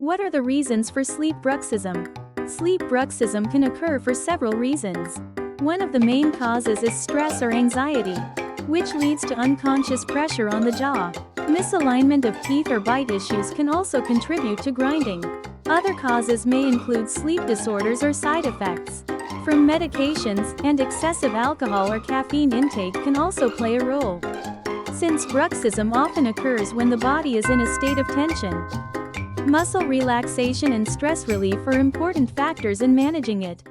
What are the reasons for sleep bruxism? Sleep bruxism can occur for several reasons. One of the main causes is stress or anxiety, which leads to unconscious pressure on the jaw. Misalignment of teeth or bite issues can also contribute to grinding. Other causes may include sleep disorders or side effects from medications, and excessive alcohol or caffeine intake can also play a role, since bruxism often occurs when the body is in a state of tension. Muscle relaxation and stress relief are important factors in managing it.